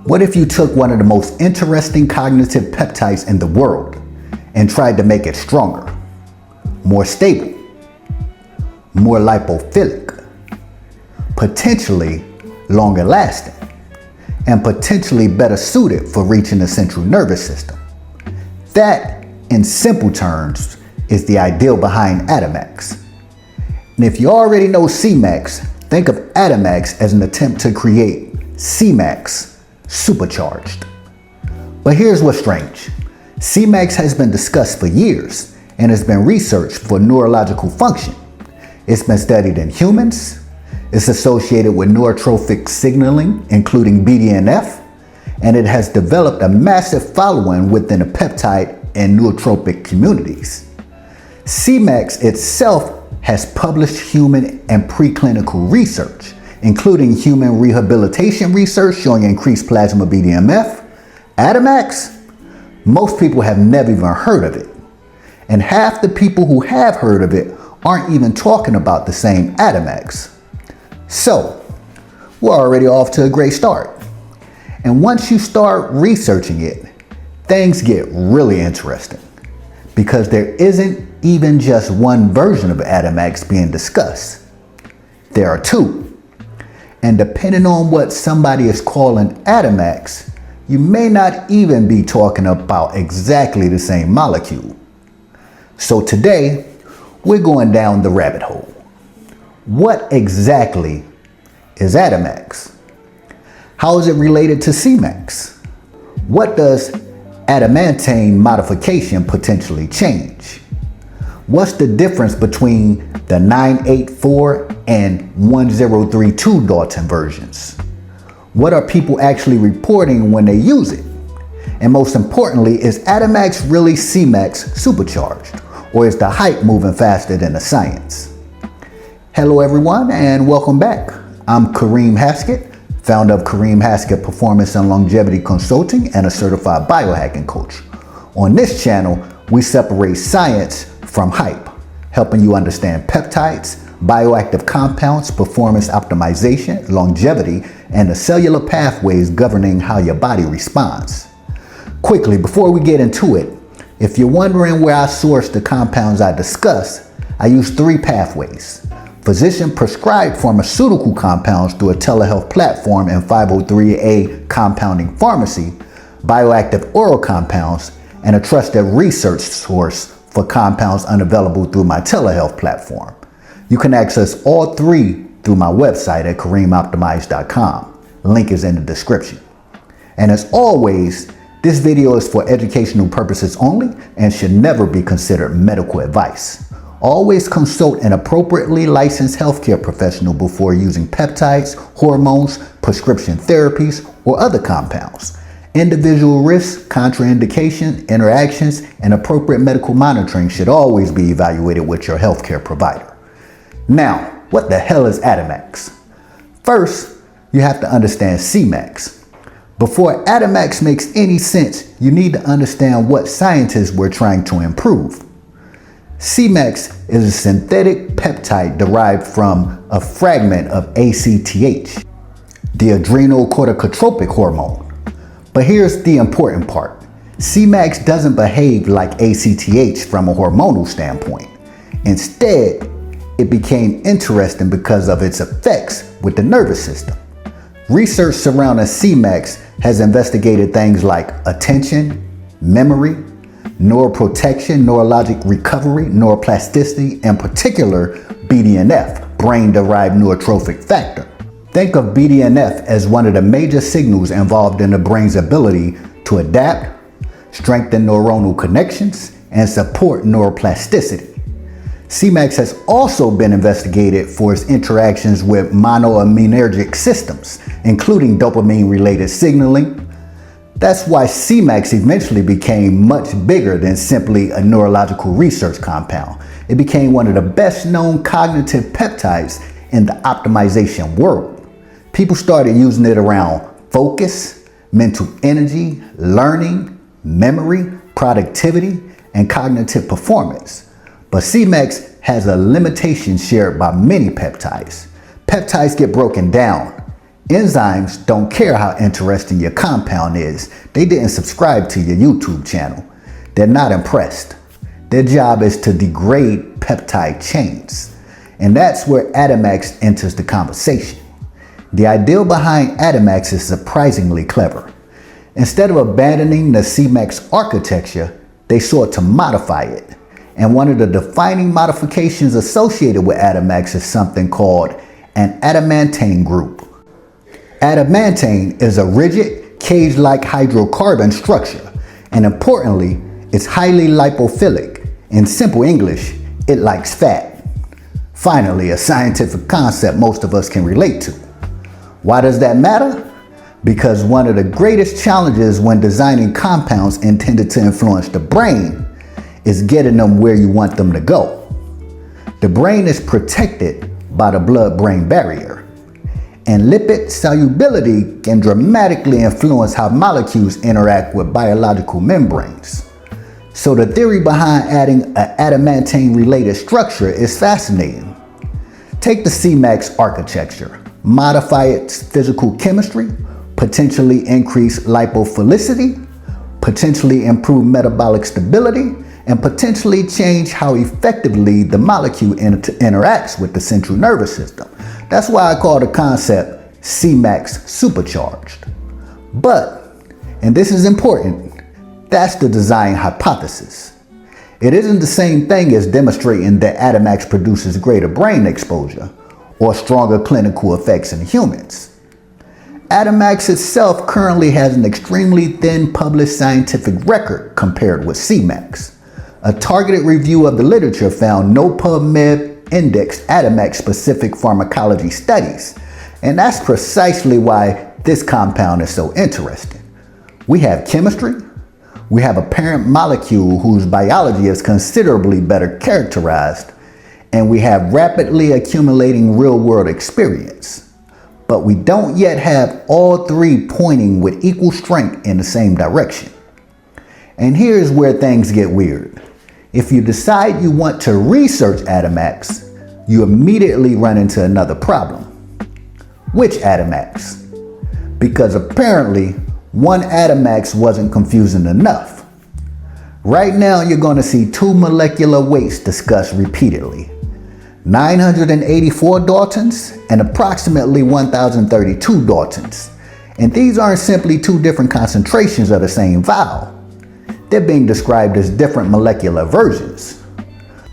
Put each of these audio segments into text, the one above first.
What if you took one of the most interesting cognitive peptides in the world and tried to make it stronger, more stable, more lipophilic, potentially longer lasting, and potentially better suited for reaching the central nervous system? That, in simple terms, is the ideal behind Adamax. And if you already know Semax, think of Adamax as an attempt to create Semax supercharged. But here's what's strange. Semax has been discussed for years and has been researched for neurological function. It's been studied in humans. It's associated with neurotrophic signaling, including BDNF, and it has developed a massive following within the peptide and nootropic communities. Semax itself has published human and preclinical research, including human rehabilitation research showing increased plasma BDNF. Adamax? Most people have never even heard of it. And half the people who have heard of it aren't even talking about the same Adamax. So, we're already off to a great start. And once you start researching it, things get really interesting, because there isn't even just one version of Adamax being discussed. There are two. And depending on what somebody is calling Adamax, you may not even be talking about exactly the same molecule. So today, we're going down the rabbit hole. What exactly is Adamax? How is it related to Semax? What does adamantane modification potentially change? What's the difference between the 984 and 1032 Dalton versions? What are people actually reporting when they use it? And most importantly, is Adamax really Semax supercharged? Or is the hype moving faster than the science? Hello everyone, and welcome back. I'm Kareem Haskett, founder of Kareem Haskett Performance and Longevity Consulting and a certified biohacking coach. On this channel, we separate science from hype, helping you understand peptides, bioactive compounds, performance optimization, longevity, and the cellular pathways governing how your body responds. Quickly, before we get into it, if you're wondering where I source the compounds I discuss, I use three pathways: physician-prescribed pharmaceutical compounds through a telehealth platform and 503A compounding pharmacy, bioactive oral compounds, and a trusted research source for compounds unavailable through my telehealth platform. You can access all three through my website at KareemOptimized.com. Link is in the description. And as always, this video is for educational purposes only and should never be considered medical advice. Always consult an appropriately licensed healthcare professional before using peptides, hormones, prescription therapies, or other compounds. Individual risks, contraindication, interactions, and appropriate medical monitoring should always be evaluated with your healthcare provider. Now, what the hell is Adamax? First, you have to understand Semax. Before Adamax makes any sense, you need to understand what scientists were trying to improve. Semax is a synthetic peptide derived from a fragment of ACTH, the adrenal corticotropic hormone. But here's the important part. Semax doesn't behave like ACTH from a hormonal standpoint. Instead, it became interesting because of its effects with the nervous system. Research surrounding Semax has investigated things like attention, memory, neuroprotection, neurologic recovery, neuroplasticity, and particular BDNF, brain-derived neurotrophic factor. Think of BDNF as one of the major signals involved in the brain's ability to adapt, strengthen neuronal connections, and support neuroplasticity. Semax has also been investigated for its interactions with monoaminergic systems, including dopamine-related signaling. That's why Semax eventually became much bigger than simply a neurological research compound. It became one of the best-known cognitive peptides in the optimization world. People started using it around focus, mental energy, learning, memory, productivity, and cognitive performance. But Semax has a limitation shared by many peptides. Peptides get broken down, Enzymes don't care how interesting your compound is. They didn't subscribe to your YouTube channel. They're not impressed. Their job is to degrade peptide chains. And that's where Adamax enters the conversation. The idea behind Adamax is surprisingly clever. Instead of abandoning the Semax architecture, they sought to modify it. And one of the defining modifications associated with Adamax is something called an adamantane group. Adamantane is a rigid, cage-like hydrocarbon structure, and importantly, it's highly lipophilic. In simple English, it likes fat. Finally, a scientific concept most of us can relate to. Why does that matter? Because one of the greatest challenges when designing compounds intended to influence the brain is getting them where you want them to go. The brain is protected by the blood-brain barrier, and lipid solubility can dramatically influence how molecules interact with biological membranes. So the theory behind adding an adamantane-related structure is fascinating. Take the Semax architecture, modify its physical chemistry, potentially increase lipophilicity, potentially improve metabolic stability, and potentially change how effectively the molecule interacts with the central nervous system. That's why I call the concept Semax supercharged. But, and this is important, that's the design hypothesis. It isn't the same thing as demonstrating that Adamax produces greater brain exposure or stronger clinical effects in humans. Adamax itself currently has an extremely thin published scientific record compared with Semax. A targeted review of the literature found no PubMed indexed Adamax specific pharmacology studies, and that's precisely why this compound is so interesting. We have chemistry, we have a parent molecule whose biology is considerably better characterized, and we have rapidly accumulating real-world experience. But we don't yet have all three pointing with equal strength in the same direction. And here's where things get weird. If you decide you want to research Adamax, you immediately run into another problem. Which Adamax? Because apparently, one Adamax wasn't confusing enough. Right now, you're going to see two molecular weights discussed repeatedly. 984 Daltons and approximately 1032 Daltons. And these aren't simply two different concentrations of the same vial. They're being described as different molecular versions.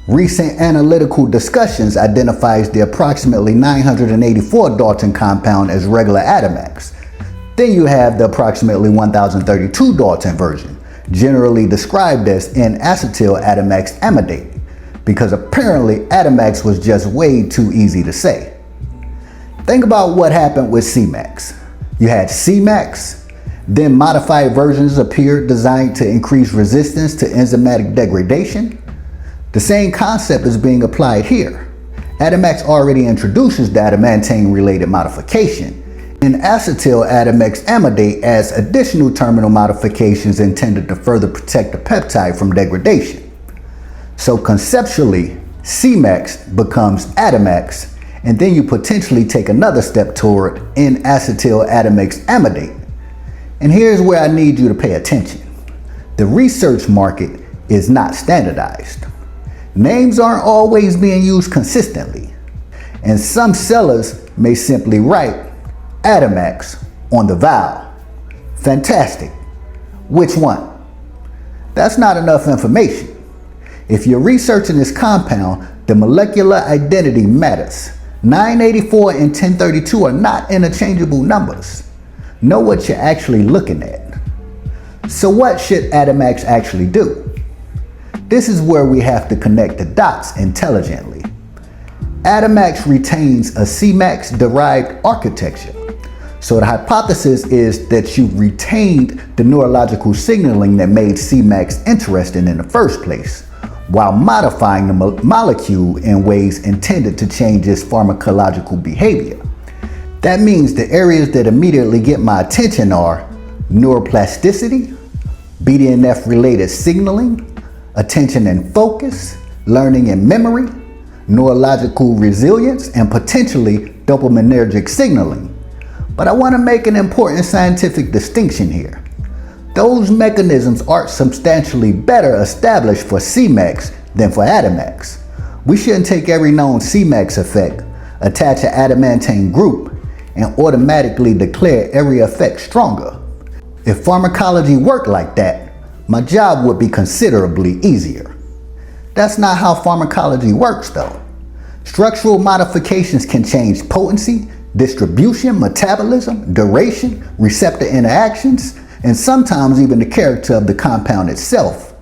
Recent analytical discussions identifies the approximately 984 Dalton compound as regular Adamax. Then you have the approximately 1032 Dalton version, generally described as N-Acetyl Adamax Amidate, because apparently Adamax was just way too easy to say. Think about what happened with Semax. You had Semax, then modified versions appeared designed to increase resistance to enzymatic degradation. The same concept is being applied here. Adamax already introduces the adamantane-related modification, and N-Acetyl Adamax Amidate adds additional terminal modifications intended to further protect the peptide from degradation. So conceptually, Semax becomes Adamax, and then you potentially take another step toward N-Acetyl Adamax Amidate. And here's where I need you to pay attention. The research market is not standardized. Names aren't always being used consistently. And some sellers may simply write Adamax on the vial. Fantastic. Which one? That's not enough information. If you're researching this compound, the molecular identity matters. 984 and 1032 are not interchangeable numbers. Know what you're actually looking at. So what should Adamax actually do? This is where we have to connect the dots intelligently. Adamax retains a Semax-derived architecture. So the hypothesis is that you retained the neurological signaling that made Semax interesting in the first place, while modifying the molecule in ways intended to change its pharmacological behavior. That means the areas that immediately get my attention are neuroplasticity, BDNF-related signaling, attention and focus, learning and memory, neurological resilience, and potentially dopaminergic signaling. But I want to make an important scientific distinction here. Those mechanisms aren't substantially better established for Cmax than for Adamax. We shouldn't take every known Cmax effect, attach an adamantane group, and automatically declare every effect stronger. If pharmacology worked like that, my job would be considerably easier. That's not how pharmacology works though. Structural modifications can change potency, distribution, metabolism, duration, receptor interactions, and sometimes even the character of the compound itself.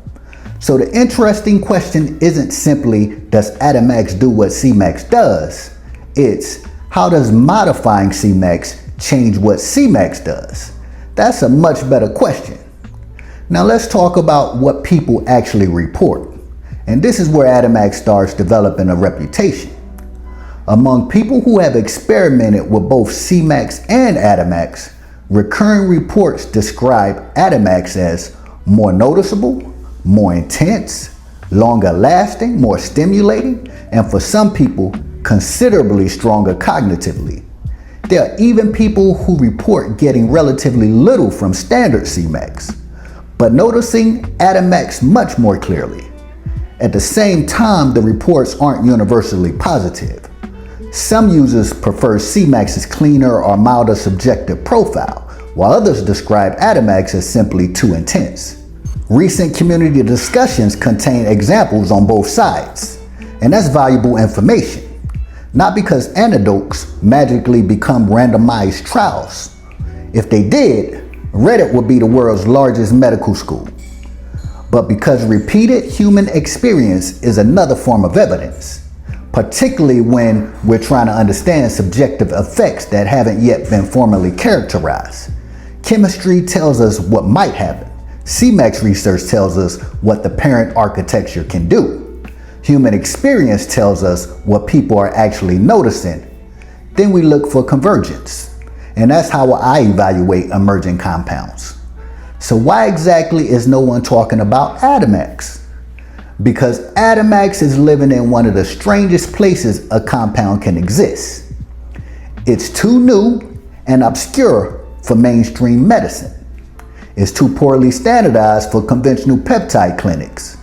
So the interesting question isn't simply, does Adamax do what Cmax does? It's, how does modifying Cmax change what Cmax does? That's a much better question. Now let's talk about what people actually report. And this is where Adamax starts developing a reputation. Among people who have experimented with both Cmax and Adamax, recurring reports describe Adamax as more noticeable, more intense, longer lasting, more stimulating, and for some people, considerably stronger cognitively. There are even people who report getting relatively little from standard Cmax, but noticing Adamax much more clearly. At the same time, the reports aren't universally positive. Some users prefer Cmax's cleaner or milder subjective profile, while others describe Adamax as simply too intense. Recent community discussions contain examples on both sides, and that's valuable information. Not because anecdotes magically become randomized trials. If they did, Reddit would be the world's largest medical school. But because repeated human experience is another form of evidence, particularly when we're trying to understand subjective effects that haven't yet been formally characterized. Chemistry tells us what might happen. Cmax research tells us what the parent architecture can do. Human experience tells us what people are actually noticing. Then we look for convergence. And that's how I evaluate emerging compounds. So why exactly is no one talking about Adamax? Because Adamax is living in one of the strangest places a compound can exist. It's too new and obscure for mainstream medicine. It's too poorly standardized for conventional peptide clinics.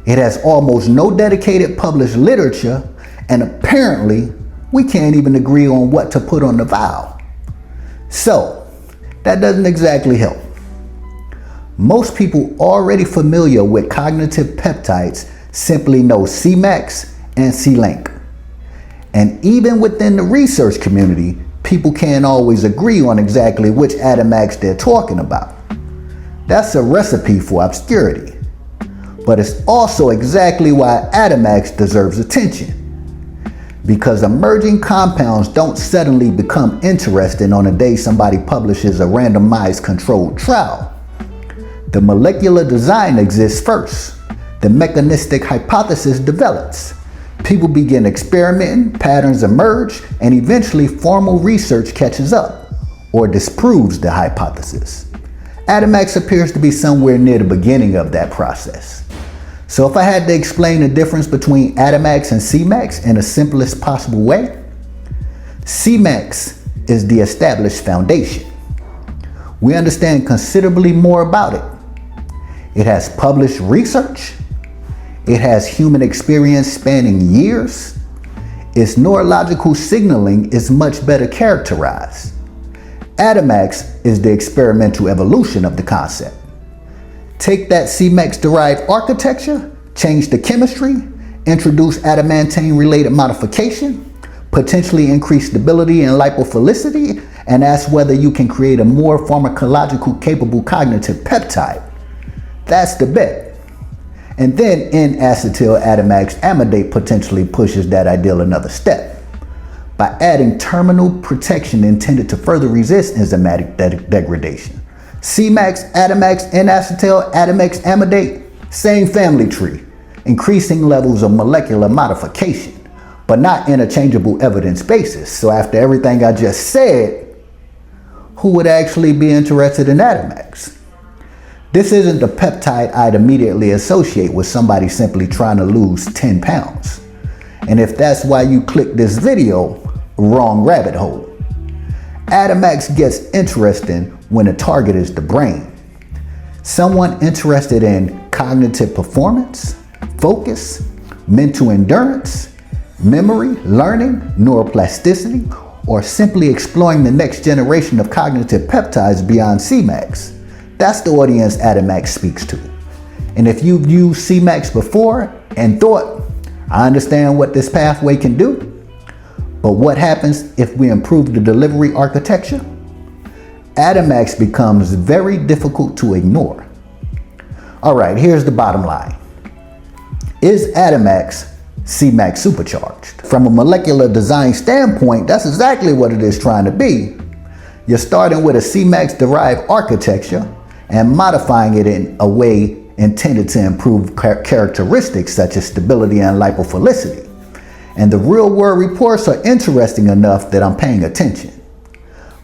It has almost no dedicated published literature, and apparently we can't even agree on what to put on the vial. So that doesn't exactly help. Most people already familiar with cognitive peptides simply know Cmax and C-link. And even within the research community, people can't always agree on exactly which Adamax they're talking about. That's a recipe for obscurity. But it's also exactly why Adamax deserves attention. Because emerging compounds don't suddenly become interesting on the day somebody publishes a randomized controlled trial. The molecular design exists first. The mechanistic hypothesis develops. People begin experimenting, patterns emerge, and eventually formal research catches up or disproves the hypothesis. Adamax appears to be somewhere near the beginning of that process. So if I had to explain the difference between Adamax and Cmax in the simplest possible way, Cmax is the established foundation. We understand considerably more about it. It has published research. It has human experience spanning years. Its neurological signaling is much better characterized. Adamax is the experimental evolution of the concept. Take that Semax-derived architecture, change the chemistry, introduce adamantane-related modification, potentially increase stability and lipophilicity, and ask whether you can create a more pharmacologically capable cognitive peptide. That's the bet. And then N-Acetyl Adamax Amidate potentially pushes that ideal another step by adding terminal protection intended to further resist enzymatic degradation. Cmax, Adamax, N-Acetyl Adamax Amidate, same family tree, increasing levels of molecular modification, but not interchangeable evidence basis. So after everything I just said, who would actually be interested in Adamax? This isn't the peptide I'd immediately associate with somebody simply trying to lose 10 pounds. And if that's why you clicked this video, wrong rabbit hole. Adamax gets interesting when the target is the brain. Someone interested in cognitive performance, focus, mental endurance, memory, learning, neuroplasticity, or simply exploring the next generation of cognitive peptides beyond Cmax. That's the audience Adamax speaks to. And if you've used Cmax before and thought, I understand what this pathway can do, but what happens if we improve the delivery architecture? Adamax becomes very difficult to ignore. All right, here's the bottom line. Is Adamax Cmax supercharged? From a molecular design standpoint, that's exactly what it is trying to be. You're starting with a Semax-derived architecture and modifying it in a way intended to improve characteristics such as stability and lipophilicity. And the real-world reports are interesting enough that I'm paying attention.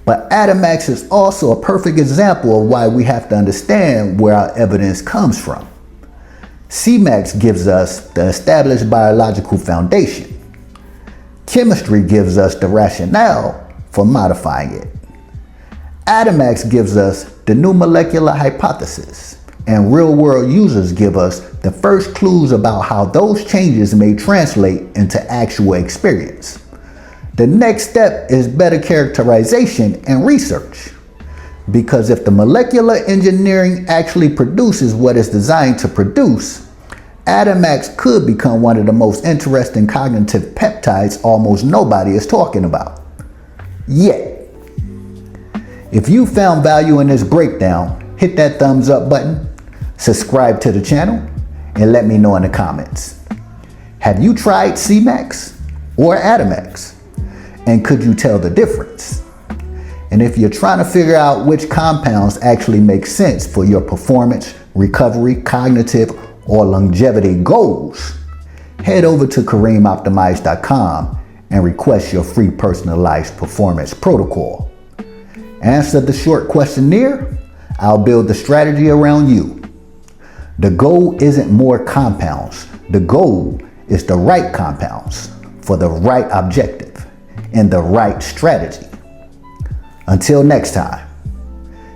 But Adamax is also a perfect example of why we have to understand where our evidence comes from. Cmax gives us the established biological foundation. Chemistry gives us the rationale for modifying it. Adamax gives us the new molecular hypothesis, and real-world users give us the first clues about how those changes may translate into actual experience. The next step is better characterization and research. Because if the molecular engineering actually produces what it's designed to produce, Adamax could become one of the most interesting cognitive peptides almost nobody is talking about. Yet, if you found value in this breakdown, hit that thumbs up button, subscribe to the channel, and let me know in the comments. Have you tried Cmax or Adamax? And could you tell the difference? And if you're trying to figure out which compounds actually make sense for your performance, recovery, cognitive, or longevity goals, head over to KareemOptimized.com and request your free personalized performance protocol. Answer the short questionnaire, I'll build the strategy around you. The goal isn't more compounds. The goal is the right compounds for the right objective and the right strategy. Until next time,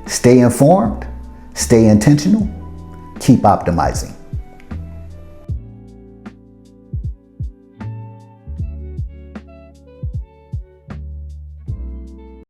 stay informed, stay intentional, keep optimizing.